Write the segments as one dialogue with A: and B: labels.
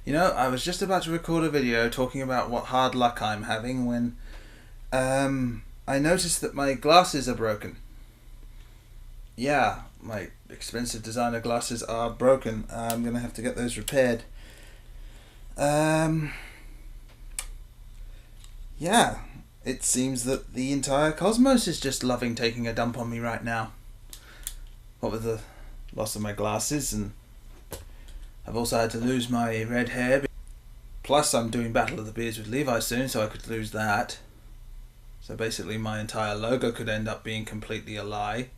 A: You know, I was just about to record a video talking about what hard luck I'm having when I noticed that my glasses are broken. Yeah, my expensive designer glasses are broken. I'm going to have to get those repaired. Yeah, it seems that the entire cosmos is just loving taking a dump on me right now. What with the loss of my glasses, and I've also had to lose my red hair. Plus I'm doing Battle of the Beards with Levi soon, so I could lose that. So basically my entire logo could end up being completely a lie.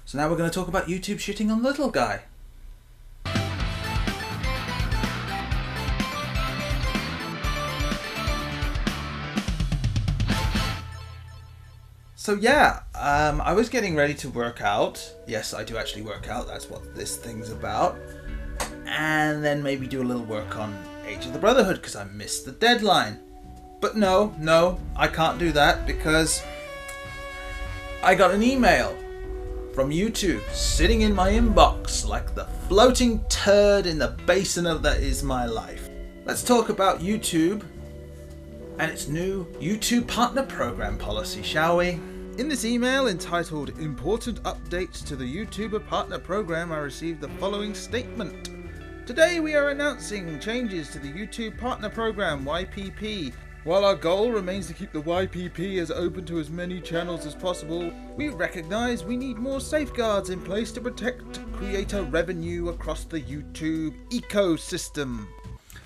A: So now we're going to talk about YouTube shitting on little guy. So yeah, I was getting ready to work out. Yes, I do actually work out, that's what this thing's about. And then maybe do a little work on Age of the Brotherhood, because I missed the deadline. But no, I can't do that because I got an email from YouTube sitting in my inbox like the floating turd in the basin of that is my life. Let's talk about YouTube and its new YouTube Partner Program policy, shall we? In this email entitled Important Updates to the YouTuber Partner Program, I received the following statement. Today we are announcing changes to the YouTube Partner Program, YPP. While our goal remains to keep the YPP as open to as many channels as possible, we recognise we need more safeguards in place to protect creator revenue across the YouTube ecosystem.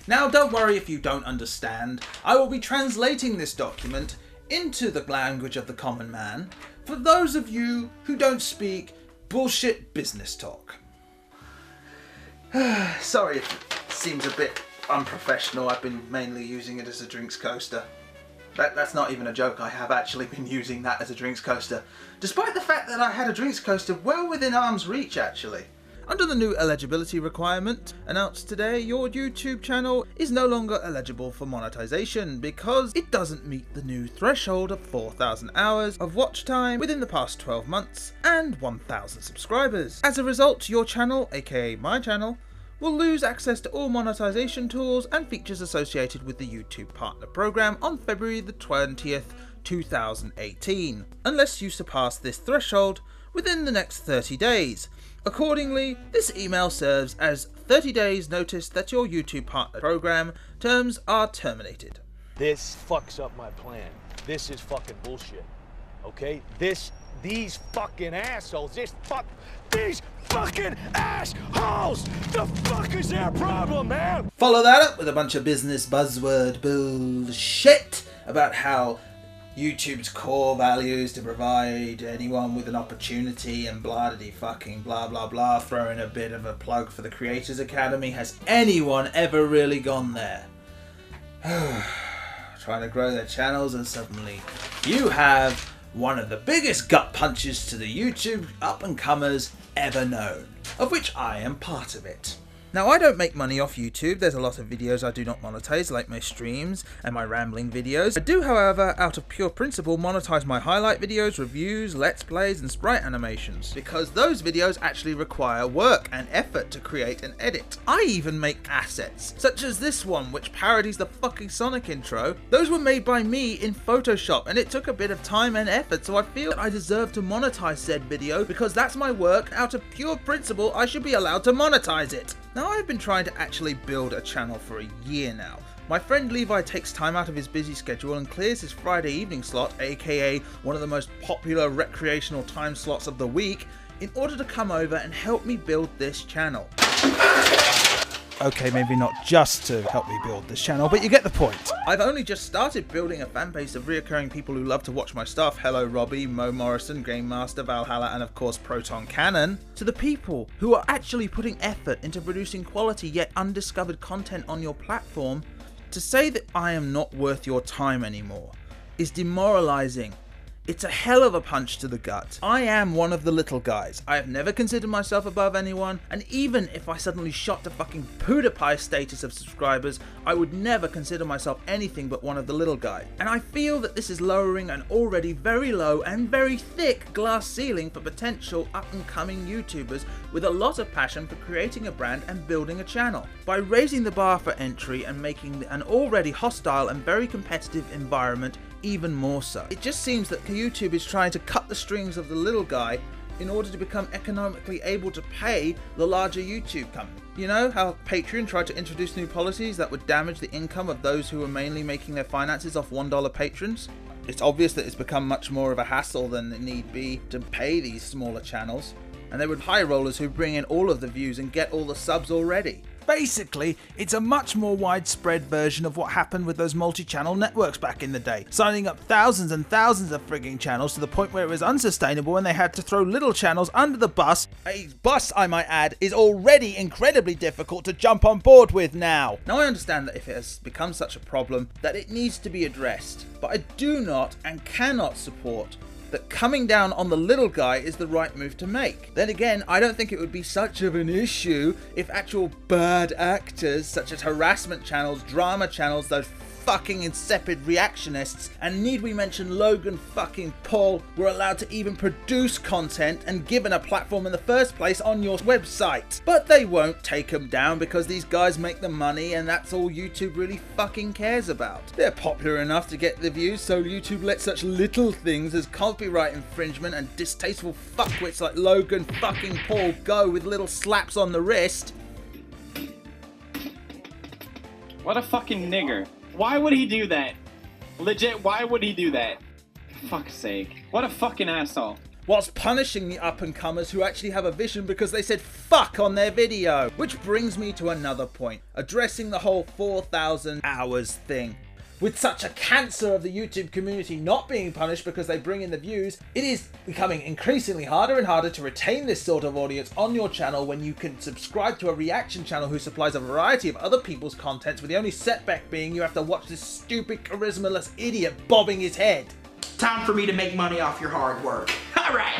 A: Now don't worry if you don't understand. I will be translating this document into the language of the common man for those of you who don't speak bullshit business talk. Sorry if it seems a bit unprofessional. I've been mainly using it as a drinks coaster. That's not even a joke. I have actually been using that as a drinks coaster, despite the fact that I had a drinks coaster well within arm's reach actually. Under the new eligibility requirement announced today, your YouTube channel is no longer eligible for monetization because it doesn't meet the new threshold of 4,000 hours of watch time within the past 12 months and 1,000 subscribers. As a result, your channel, aka my channel, will lose access to all monetization tools and features associated with the YouTube Partner Program on February the 20th, 2018, unless you surpass this threshold within the next 30 days. Accordingly, this email serves as 30 days notice that your YouTube Partner Program terms are terminated.
B: This fucks up my plan. This is fucking bullshit. Okay? These fucking assholes, these fucking assholes! The fuck is their problem, man?
A: Follow that up with a bunch of business buzzword bullshit about how YouTube's core values to provide anyone with an opportunity and fucking blah blah blah, throwing a bit of a plug for the Creators Academy. Has anyone ever really gone there? Trying to grow their channels and suddenly you have one of the biggest gut punches to the YouTube up-and-comers ever known, of which I am part of it. Now, I don't make money off YouTube. There's a lot of videos I do not monetize, like my streams and my rambling videos. I do, however, out of pure principle, monetize my highlight videos, reviews, let's plays, and sprite animations, because those videos actually require work and effort to create and edit. I even make assets, such as this one, which parodies the fucking Sonic intro. Those were made by me in Photoshop, and it took a bit of time and effort, so I feel that I deserve to monetize said video, because that's my work. Out of pure principle, I should be allowed to monetize it. Now, I've been trying to actually build a channel for a year now. My friend Levi takes time out of his busy schedule and clears his Friday evening slot, aka one of the most popular recreational time slots of the week, in order to come over and help me build this channel. Okay, maybe not just to help me build this channel, but you get the point. I've only just started building a fan base of reoccurring people who love to watch my stuff. Hello Robbie, Mo Morrison, Game Master, Valhalla, and of course Proton Cannon. To the people who are actually putting effort into producing quality yet undiscovered content on your platform, to say that I am not worth your time anymore is demoralizing. It's a hell of a punch to the gut. I am one of the little guys. I have never considered myself above anyone, and even if I suddenly shot to fucking PewDiePie status of subscribers, I would never consider myself anything but one of the little guys. And I feel that this is lowering an already very low and very thick glass ceiling for potential up and coming YouTubers with a lot of passion for creating a brand and building a channel. By raising the bar for entry and making an already hostile and very competitive environment even more so. It just seems that YouTube is trying to cut the strings of the little guy in order to become economically able to pay the larger YouTube company. You know how Patreon tried to introduce new policies that would damage the income of those who were mainly making their finances off $1 patrons? It's obvious that it's become much more of a hassle than it need be to pay these smaller channels, and they would hire rollers who bring in all of the views and get all the subs already. Basically, it's a much more widespread version of what happened with those multi-channel networks back in the day, signing up thousands and thousands of frigging channels to the point where it was unsustainable and they had to throw little channels under the bus. A bus, I might add, is already incredibly difficult to jump on board with now. Now I understand that if it has become such a problem that it needs to be addressed, but I do not and cannot support that coming down on the little guy is the right move to make. Then again, I don't think it would be such of an issue if actual bad actors such as harassment channels, drama channels, those fucking insipid reactionists, and need we mention Logan fucking Paul, were allowed to even produce content and given a platform in the first place on your website. But they won't take them down because these guys make the money and that's all YouTube really fucking cares about. They're popular enough to get the views, so YouTube lets such little things as copyright infringement and distasteful fuckwits like Logan fucking Paul go with little slaps on the wrist.
C: What a fucking nigger. Why would he do that? Legit, why would he do that? For fuck's sake. What a fucking asshole.
A: Whilst punishing the up-and-comers who actually have a vision because they said fuck on their video. Which brings me to another point, addressing the whole 4,000 hours thing. With such a cancer of the YouTube community not being punished because they bring in the views, it is becoming increasingly harder and harder to retain this sort of audience on your channel when you can subscribe to a reaction channel who supplies a variety of other people's content, with the only setback being you have to watch this stupid charismaless idiot bobbing his head.
D: Time for me to make money off your hard work. Alright,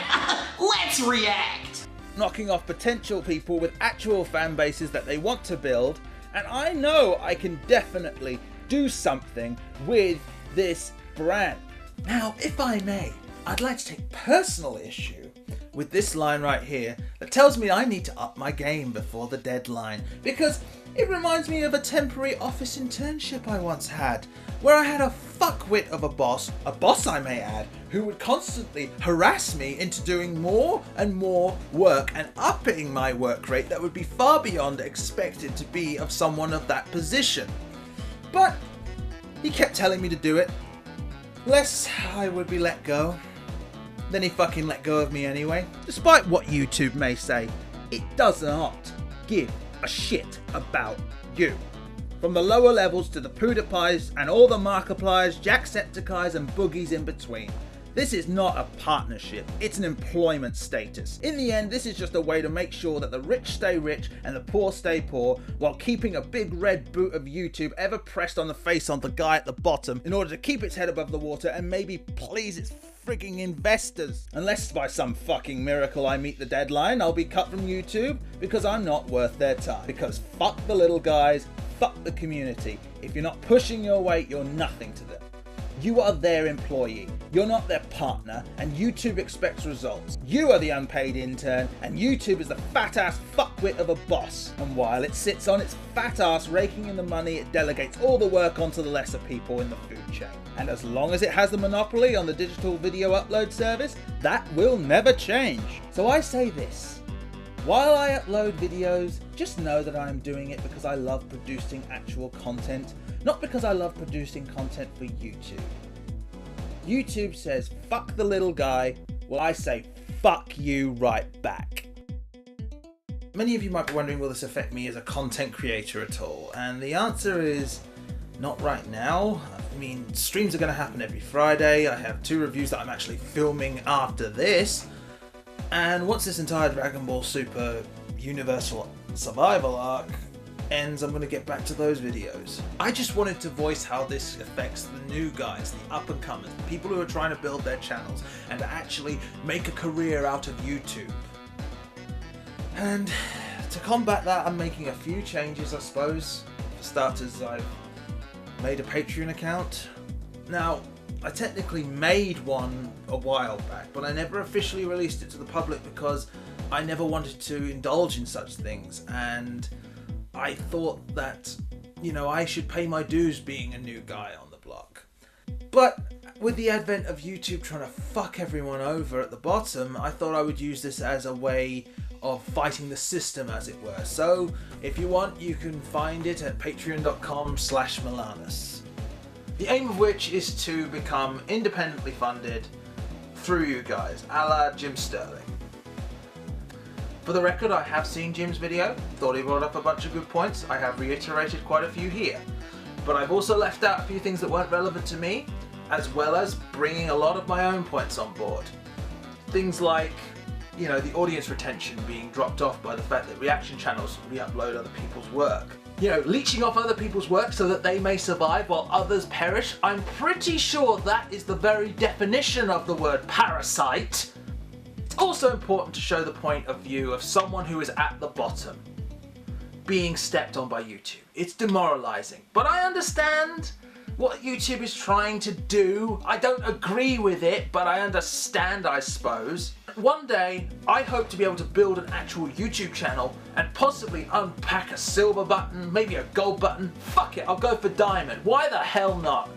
D: let's react!
A: Knocking off potential people with actual fan bases that they want to build, and I know I can definitely do something with this brand. Now, if I may, I'd like to take personal issue with this line right here that tells me I need to up my game before the deadline, because it reminds me of a temporary office internship I once had, where I had a fuckwit of a boss I may add, who would constantly harass me into doing more and more work and upping my work rate that would be far beyond expected to be of someone of that position. But he kept telling me to do it, lest I would be let go. Then he fucking let go of me anyway. Despite what YouTube may say, it does not give a shit about you. From the lower levels to the PewDiePies and all the Markipliers, Jacksepticeyes and boogies in between. This is not a partnership, it's an employment status. In the end, this is just a way to make sure that the rich stay rich and the poor stay poor, while keeping a big red boot of YouTube ever pressed on the face of the guy at the bottom in order to keep its head above the water and maybe please its frigging investors. Unless by some fucking miracle I meet the deadline, I'll be cut from YouTube because I'm not worth their time. Because fuck the little guys, fuck the community. If you're not pushing your weight, you're nothing to them. You are their employee, you're not their partner, and YouTube expects results. You are the unpaid intern, and YouTube is the fat-ass fuckwit of a boss. And while it sits on its fat ass raking in the money, it delegates all the work onto the lesser people in the food chain. And as long as it has the monopoly on the digital video upload service, that will never change. So I say this. While I upload videos, just know that I am doing it because I love producing actual content, not because I love producing content for YouTube. YouTube says fuck the little guy, well I say fuck you right back. Many of you might be wondering, will this affect me as a content creator at all? And the answer is not right now. I mean, streams are going to happen every Friday. I have 2 reviews that I'm actually filming after this. And once this entire Dragon Ball Super Universal Survival arc ends, I'm going to get back to those videos. I just wanted to voice how this affects the new guys, the up and comers, the people who are trying to build their channels and actually make a career out of YouTube. And to combat that, I'm making a few changes, I suppose. For starters, I've made a Patreon account. Now, I technically made one a while back, but I never officially released it to the public because I never wanted to indulge in such things, and I thought that, you know, I should pay my dues being a new guy on the block. But with the advent of YouTube trying to fuck everyone over at the bottom, I thought I would use this as a way of fighting the system, as it were. So if you want, you can find it at patreon.com/Milanus. The aim of which is to become independently funded through you guys, a la Jim Sterling. For the record, I have seen Jim's video, thought he brought up a bunch of good points. I have reiterated quite a few here. But I've also left out a few things that weren't relevant to me, as well as bringing a lot of my own points on board. Things like, you know, the audience retention being dropped off by the fact that reaction channels re-upload other people's work. You know, leeching off other people's work so that they may survive while others perish. I'm pretty sure that is the very definition of the word parasite. It's also important to show the point of view of someone who is at the bottom, being stepped on by YouTube. It's demoralizing, but I understand what YouTube is trying to do. I don't agree with it, but I understand, I suppose. One day, I hope to be able to build an actual YouTube channel and possibly unpack a silver button, maybe a gold button. Fuck it, I'll go for diamond. Why the hell not?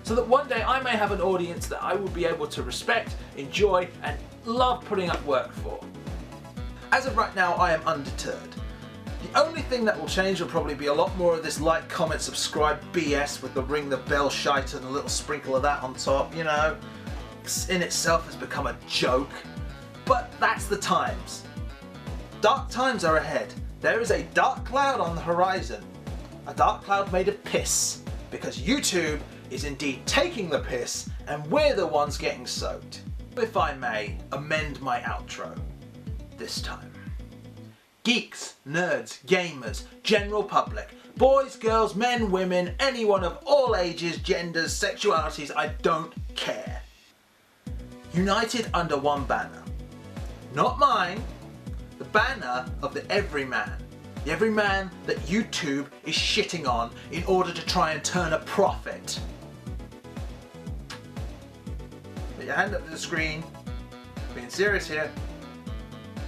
A: So that one day I may have an audience that I will be able to respect, enjoy, and love putting up work for. As of right now, I am undeterred. The only thing that will change will probably be a lot more of this like, comment, subscribe BS with the ring the bell shite and a little sprinkle of that on top, you know. In itself has become a joke. But that's the times. Dark times are ahead. There is a dark cloud on the horizon. A dark cloud made of piss. Because YouTube is indeed taking the piss and we're the ones getting soaked. If I may amend my outro this time. Geeks, nerds, gamers, general public, boys, girls, men, women, anyone of all ages, genders, sexualities, I don't care. United under one banner. Not mine, the banner of the everyman. The everyman that YouTube is shitting on in order to try and turn a profit. Put your hand up to the screen. Being serious here.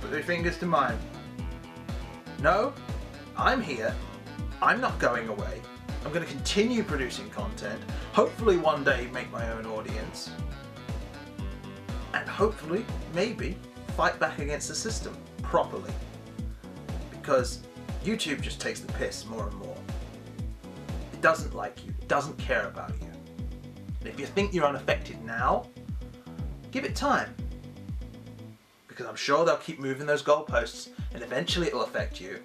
A: Put your fingers to mine. No, I'm here. I'm not going away. I'm going to continue producing content. Hopefully one day make my own audience. And hopefully, maybe, fight back against the system properly. Because YouTube just takes the piss more and more. It doesn't like you. It doesn't care about you. And if you think you're unaffected now, give it time. Because I'm sure they'll keep moving those goalposts and eventually it'll affect you.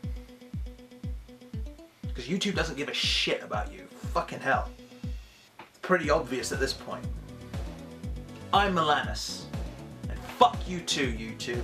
A: Because YouTube doesn't give a shit about you. Fucking hell. It's pretty obvious at this point. I'm Milanus. And fuck you too, YouTube.